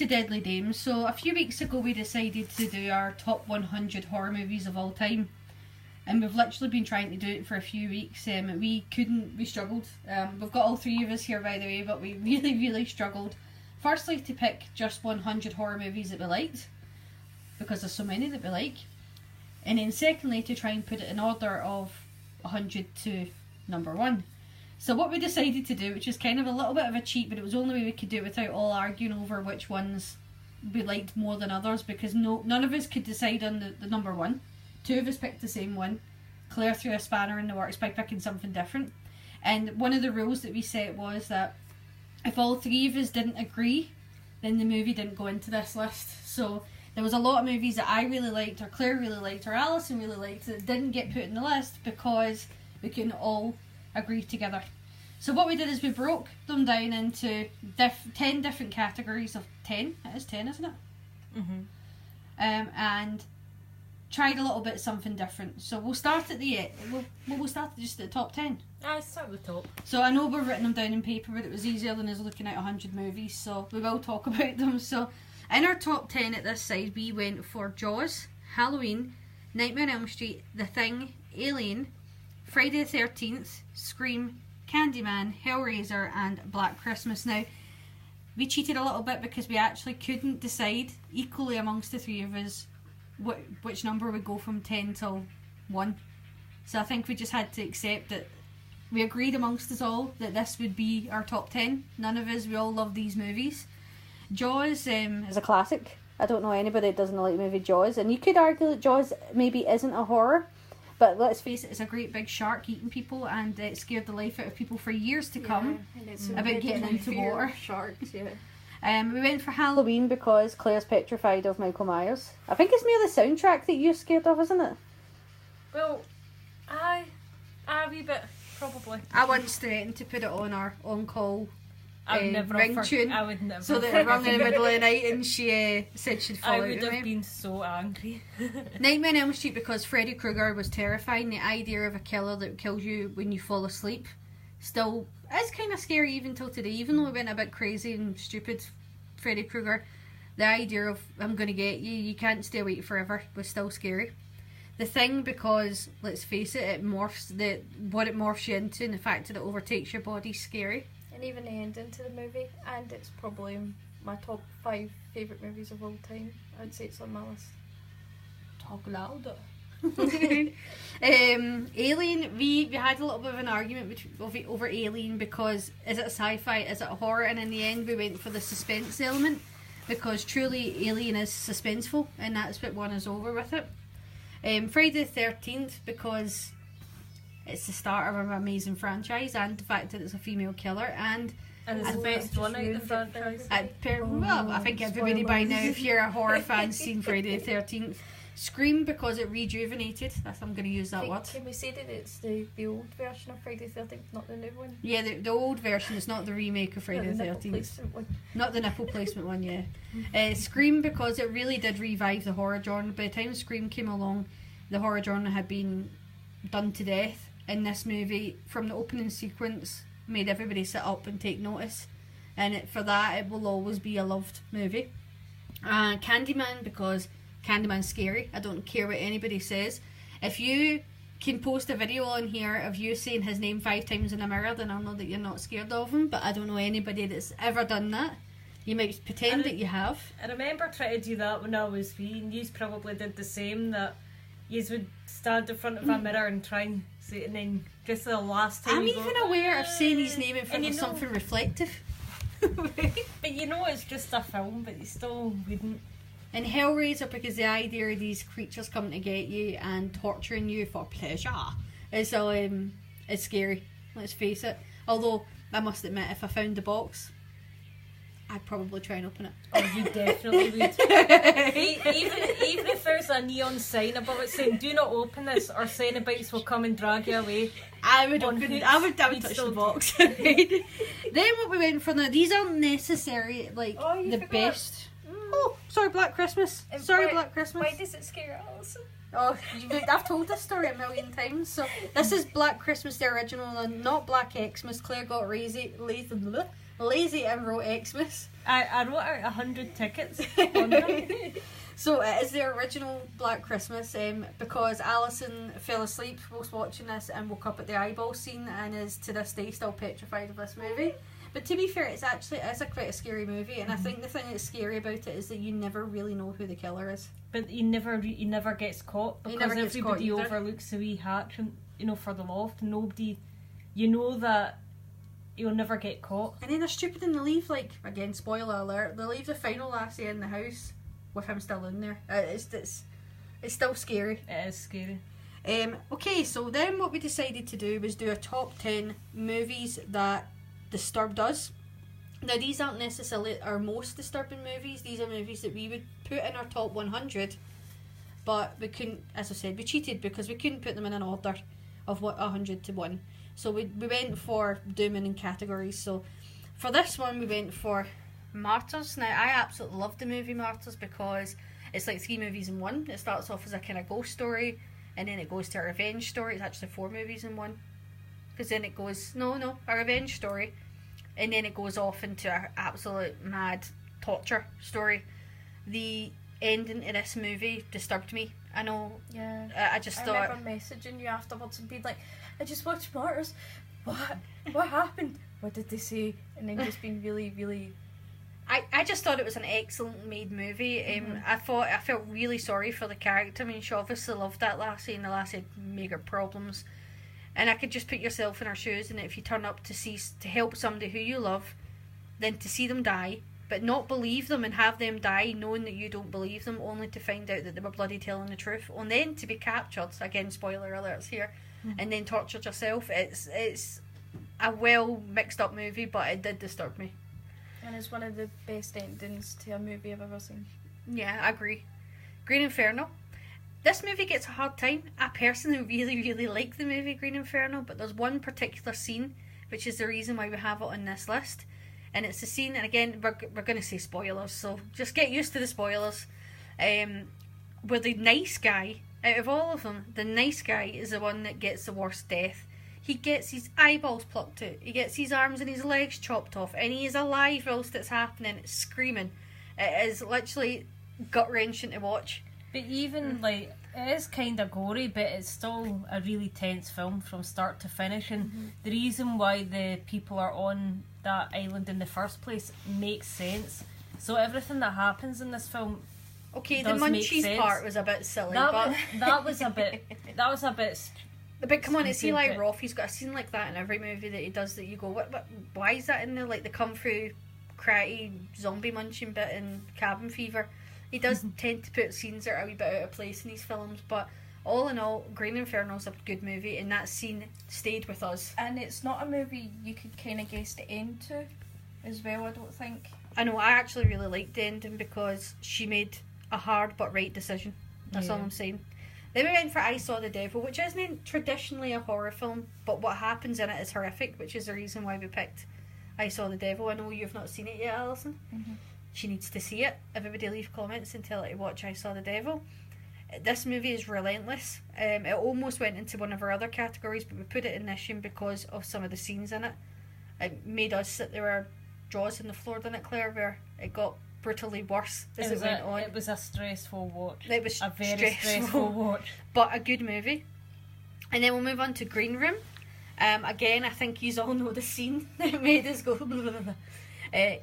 to Deadly Dames. So a few weeks ago we decided to do our top 100 horror movies of all time. And we've literally been trying to do it for a few weeks. We struggled. We've got all three of us here, by the way, but we really, really struggled. Firstly, to pick just 100 horror movies that we liked, because there's so many that we like. And then secondly, to try and put it in order of 100 to number 1. So what we decided to do, which is kind of a little bit of a cheat, but it was the only way we could do it without all arguing over which ones we liked more than others, because none of us could decide on the number 1. 2 of us picked the same one. Claire threw a spanner in the works by picking something different. And one of the rules that we set was that if all 3 of us didn't agree, then the movie didn't go into this list. So there was a lot of movies that I really liked, or Claire really liked, or Alison really liked, that didn't get put in the list because we couldn't all agree together. So what we did is we broke them down into 10 different categories of 10. It is 10, isn't it? Mm-hmm. And tried a little bit something different. So we'll start at we'll start just at the top 10. I start with the top. So I know we've written them down in paper, but it was easier than us looking at 100 movies, so we will talk about them. So in our top 10 at this side, we went for Jaws, Halloween, Nightmare on Elm Street, The Thing, Alien, Friday the 13th, Scream, Candyman, Hellraiser and Black Christmas. Now, we cheated a little bit because we actually couldn't decide equally amongst the 3 of us which number would go from 10 till 1. So I think we just had to accept that we agreed amongst us all that this would be our top 10. None of us, we all love these movies. Jaws is a classic. I don't know anybody that doesn't like the movie Jaws, and you could argue that Jaws maybe isn't a horror, but let's face it, it's a great big shark eating people, and it scared the life out of people for years to come about getting into water. Sharks, yeah. We went for Halloween because Claire's petrified of Michael Myers. I think it's more the soundtrack that you're scared of, isn't it? Well, a wee bit, probably. I once threatened to put it on our on-call I would never ring tune, I would never so that it rung in the middle of the night, and she said she'd fall out I would of have me. been so angry. Nightmare on Elm Street because Freddy Krueger was terrifying. The idea of a killer that kills you when you fall asleep still is kind of scary even till today, even though we went a bit crazy and stupid. Freddy Krueger, the idea of I'm going to get you, you can't stay awake forever, was still scary. The Thing because, let's face it, what it morphs you into, and the fact that it overtakes your body, scary. And even the ending to the movie, and it's probably my top 5 favourite movies of all time. I'd say it's on my list. Talk louder. Alien, we had a little bit of an argument over Alien because is it a sci-fi, is it a horror, and in the end we went for the suspense element because truly Alien is suspenseful, and that's what won us over with it. Friday the 13th because it's the start of an amazing franchise, and the fact that it's a female killer, and it's the best one out of the franchise. I think everybody by now, if you're a horror fan, seen Friday the 13th. Scream because it rejuvenated. I'm going to use that word. Can we say that it's the old version of Friday the 13th, not the new one? Yeah, the old version is not the remake of Friday the 13th. Not the nipple placement one, yeah. Scream because it really did revive the horror genre. By the time Scream came along, the horror genre had been done to death. In this movie, from the opening sequence, made everybody sit up and take notice. And for that, it will always be a loved movie. Candyman because Candyman's scary. I don't care what anybody says. If you can post a video on here of you saying his name 5 times in a mirror, then I'll know that you're not scared of him. But I don't know anybody that's ever done that. You might pretend that you have. I remember trying to do that when I was wee, and you probably did the same, that you would stand in front of a mirror and try and say it, and then just the last time I'm even aware of saying his name in front of know, something reflective. But you know it's just a film, but you still wouldn't. And Hellraiser because the idea of these creatures coming to get you and torturing you for pleasure is scary, let's face it. Although I must admit, if I found the box, I'd probably try and open it. Oh, you definitely would. even if there's a neon sign above it saying "Do not open this" or Cenobites will come and drag you away, I would touch the box. Then what we went for now, these aren't necessary the best. Oh, sorry, Black Christmas. Black Christmas. Why does it scare Alison? Oh, I've told this story a million times. So this is Black Christmas, the original, and not Black Xmas. Claire got lazy and wrote Xmas. I wrote out 100 tickets on that. So it is the original Black Christmas, because Alison fell asleep whilst watching this and woke up at the eyeball scene and is to this day still petrified of this movie. But to be fair, it's quite a scary movie, and I think the thing that's scary about it is that you never really know who the killer is. But he never gets caught, because never gets everybody caught either. overlooks the wee hatch, and for the loft. Nobody, that he'll never get caught. And then they're stupid and they leave, like, again, spoiler alert, they leave the final lassie in the house with him still in there. It's still scary. It is scary. Okay, so then what we decided to do was do a top 10 movies that disturbed us. Now, these aren't necessarily our most disturbing movies. These are movies that we would put in our top 100, but we couldn't, as I said, we cheated because we couldn't put them in an order of 100 to 1. So we went for dooming in categories. So for this one, we went for Martyrs. Now, I absolutely love the movie Martyrs because it's like 3 movies in one. It starts off as a kind of ghost story, and then it goes to a revenge story. It's actually 4 movies in one. Because then it goes, a revenge story, and then it goes off into an absolute mad torture story. The ending to this movie disturbed me. I know. Yeah. I thought. remember messaging you afterwards and being like, I just watched Martyrs. What happened? What did they say? And then just being really, really... I just thought it was an excellent made movie. I felt really sorry for the character. I mean, she obviously loved that lassie, and the lassie had major problems. And I could just put yourself in her shoes, and if you turn up to help somebody who you love, then to see them die, but not believe them and have them die knowing that you don't believe them, only to find out that they were bloody telling the truth, and then to be captured, again spoiler alerts here, and then tortured yourself. It's a well mixed up movie, but it did disturb me. And it's one of the best endings to a movie I've ever seen. Yeah, I agree. Green Inferno. This movie gets a hard time. I personally really, really like the movie Green Inferno, but there's one particular scene, which is the reason why we have it on this list. And it's the scene, and again, we're going to say spoilers, so just get used to the spoilers. Where the nice guy, out of all of them, the nice guy is the one that gets the worst death. He gets his eyeballs plucked out, he gets his arms and his legs chopped off, and he is alive whilst it's happening, it's screaming. It is literally gut-wrenching to watch. But even, like, it is kind of gory, but it's still a really tense film from start to finish, and the reason why the people are on that island in the first place makes sense. So everything that happens in this film, okay, the does make munchies sense. part was a bit silly, that but was a bit but come on, it's stupid, Eli but- Roth. He's got a scene like that in every movie that he does that you go, what why is that in there? Like the kung fu karate zombie munching bit in Cabin Fever. He does tend to put scenes that are a wee bit out of place in these films, but all in all, Green Inferno's a good movie, and that scene stayed with us. And it's not a movie you could kind of guess the end to as well, I don't think. I know, I actually really liked the ending because she made a hard but right decision. That's all Yeah. I'm saying. Then we went for I Saw the Devil, which isn't traditionally a horror film, but what happens in it is horrific, which is the reason why we picked I Saw the Devil. I know you've not seen it yet, Alison. She needs to see it. Everybody leave comments and tell her to watch I Saw the Devil. This movie is relentless. It almost went into one of our other categories, but we put it in this one because of some of the scenes in it. It made us sit there, our jaws on the floor, didn't it, Claire, where it got brutally worse as it went on. It was a stressful watch. It was a very stressful. stressful watch. But a good movie. And then we'll move on to Green Room. Again, I think you all know the scene that made us go blah, blah, blah.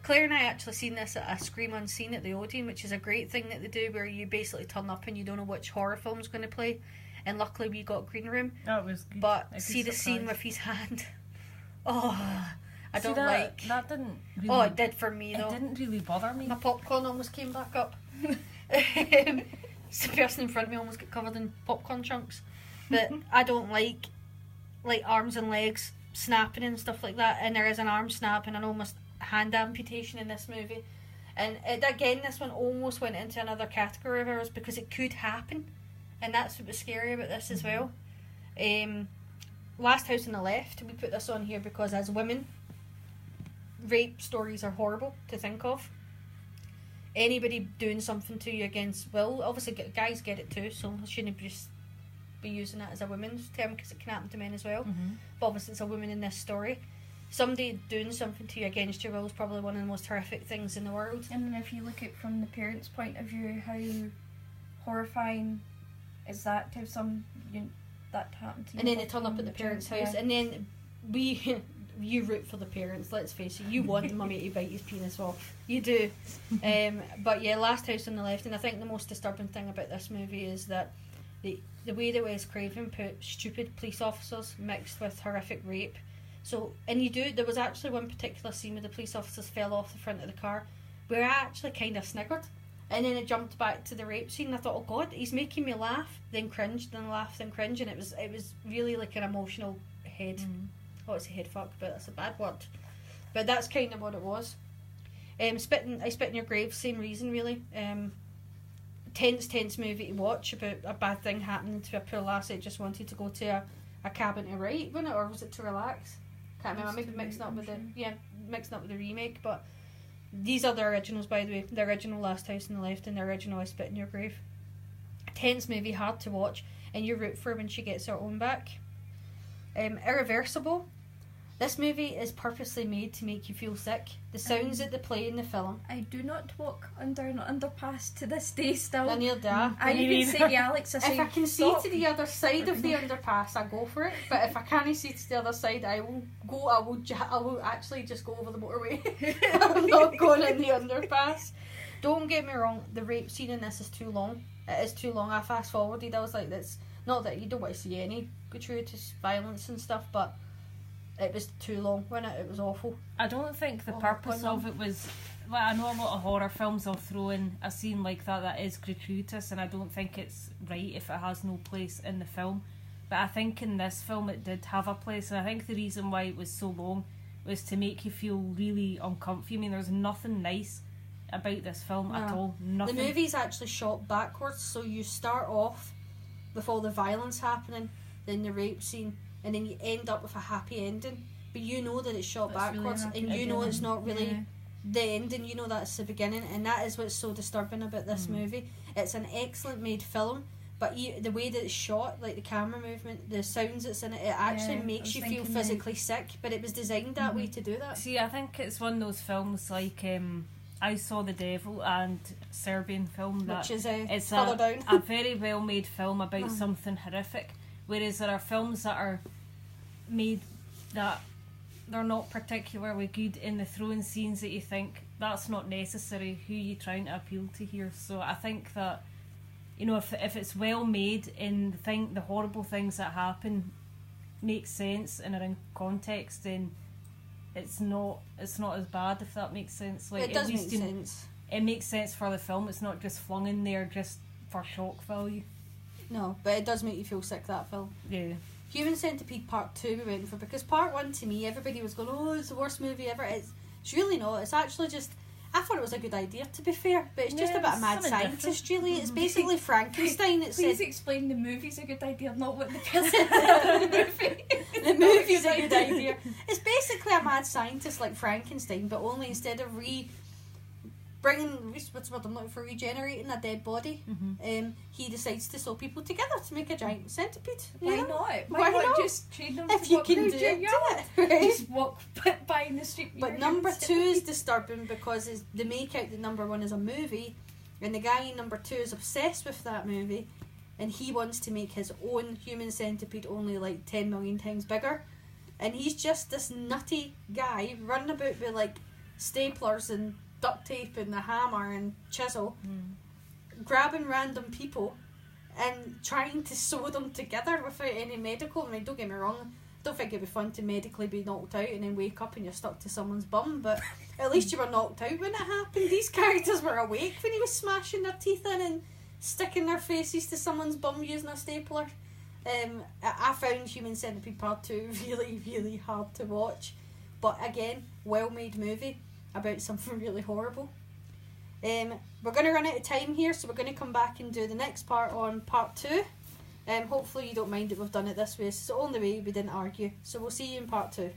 Claire and I actually seen this at a Scream Unseen at the Odeon, which is a great thing that they do where you basically turn up and you don't know which horror film's going to play, and luckily we got Green Room. That was good. But I'd be see the scene surprised. with his hand. Oh, I don't that, like. that didn't really, Oh, it did for me it though. didn't really bother me. My popcorn almost came back up. The person in front of me almost got covered in popcorn chunks. But I don't like arms and legs snapping and stuff like that. And there is an arm snap and an almost hand amputation in this movie. And again, this one almost went into another category of ours because it could happen. And that's what was scary about this as well. Last House on the Left, we put this on here because as women, rape stories are horrible to think of. Anybody doing something to you against will, obviously guys get it too, so I shouldn't just be using that as a women's term because it can happen to men as well. But obviously it's a woman in this story. somebody doing something to you against your will is probably one of the most horrific things in the world. And then if you look at it from the parents' point of view, how horrifying is that to have that happen to you? And then they turn up at the parents' house, and then you root for the parents, let's face it. You want mummy to bite his penis off. You do. But yeah, Last House on the Left, and I think the most disturbing thing about this movie is that the way that Wes Craven put stupid police officers mixed with horrific rape. So, and there was actually one particular scene where the police officers fell off the front of the car where I actually kind of sniggered. And then it jumped back to the rape scene and I thought, oh God, he's making me laugh, then cringe, then laugh, then cringe, and it was really like an emotional head. Oh, it's a head fuck, but that's a bad word. But that's kind of what it was. I Spit in Your Grave, same reason really. Tense movie to watch about a bad thing happening to a poor lassie that just wanted to go to a cabin to write, wasn't it? Or was it to relax? Can't remember. Maybe mixing up with the remake. But these are the originals, by the way. The original Last House on the Left and the original I Spit in Your Grave. Tense movie, hard to watch, and you root for her when she gets her own back. Irreversible. This movie is purposely made to make you feel sick. The sounds that they play in the film. I do not walk under an underpass to this day still. Neither do I. I even say to Alex, I say, if I can stop. see to the other side of the underpass, I go for it. But if I can't see to the other side, I will actually just go over the motorway. I'm not going in the underpass. Don't get me wrong, the rape scene in this is too long. It is too long. I fast forwarded. I was like, that's not that you don't want to see any gratuitous violence and stuff, but it was too long, wasn't it? It was awful. I don't think the purpose of it was... Well, I know a lot of horror films will throw in a scene like that is gratuitous, and I don't think it's right if it has no place in the film. But I think in this film it did have a place, and I think the reason why it was so long was to make you feel really uncomfortable. I mean, there's nothing nice about this film at all. Nothing. The movie's actually shot backwards, so you start off with all the violence happening, then the rape scene, and then you end up with a happy ending, but you know that it's shot backwards, really and you know it's not really the ending, you know that's the beginning, and that is what's so disturbing about this movie. It's an excellent made film, but the way that it's shot, like the camera movement, the sounds that's in it, it actually makes you feel physically sick, but it was designed that way to do that. See, I think it's one of those films like I Saw the Devil and Serbian film that which is it's down. a very well made film about something horrific, whereas there are films that are made that they're not particularly good in the throwing scenes that you think that's not necessary. Who are you trying to appeal to here? So I think that, you know, if it's well made and the horrible things that happen make sense and are in context, then it's not as bad, if that makes sense. Like, it does make sense. It makes sense for the film. It's not just flung in there just for shock value. No, but it does make you feel sick, that film. Yeah. Human Centipede Part 2 we went for, because Part 1 to me, everybody was going, oh, it's the worst movie ever. It's really not. It's actually just, I thought it was a good idea, to be fair, but it's just a bit of mad scientist, really. It's basically Frankenstein. Please explain the movie's a good idea, not what the person in the movie. The movie's a good idea. It's basically a mad scientist like Frankenstein, but only instead of regenerating a dead body, he decides to sew people together to make a giant centipede. Why not? Why not? Just train them if to you walk can around do your it, yard? do it, right? Just walk by in the street. But number 2 is disturbing because they make out that number 1 is a movie, and the guy in number 2 is obsessed with that movie, and he wants to make his own Human Centipede only like 10 million times bigger, and he's just this nutty guy running about with like staplers and duct tape and a hammer and chisel, grabbing random people and trying to sew them together without any medical. I mean, don't get me wrong, I don't think it'd be fun to medically be knocked out and then wake up and you're stuck to someone's bum, but at least you were knocked out when it happened. These characters were awake when he was smashing their teeth in and sticking their faces to someone's bum using a stapler. I found Human Centipede Part 2 really, really hard to watch, but again, well made movie about something really horrible. We're going to run out of time here, so we're going to come back and do the next part on Part 2. Hopefully you don't mind that we've done it this way. It's the only way we didn't argue. So we'll see you in Part 2.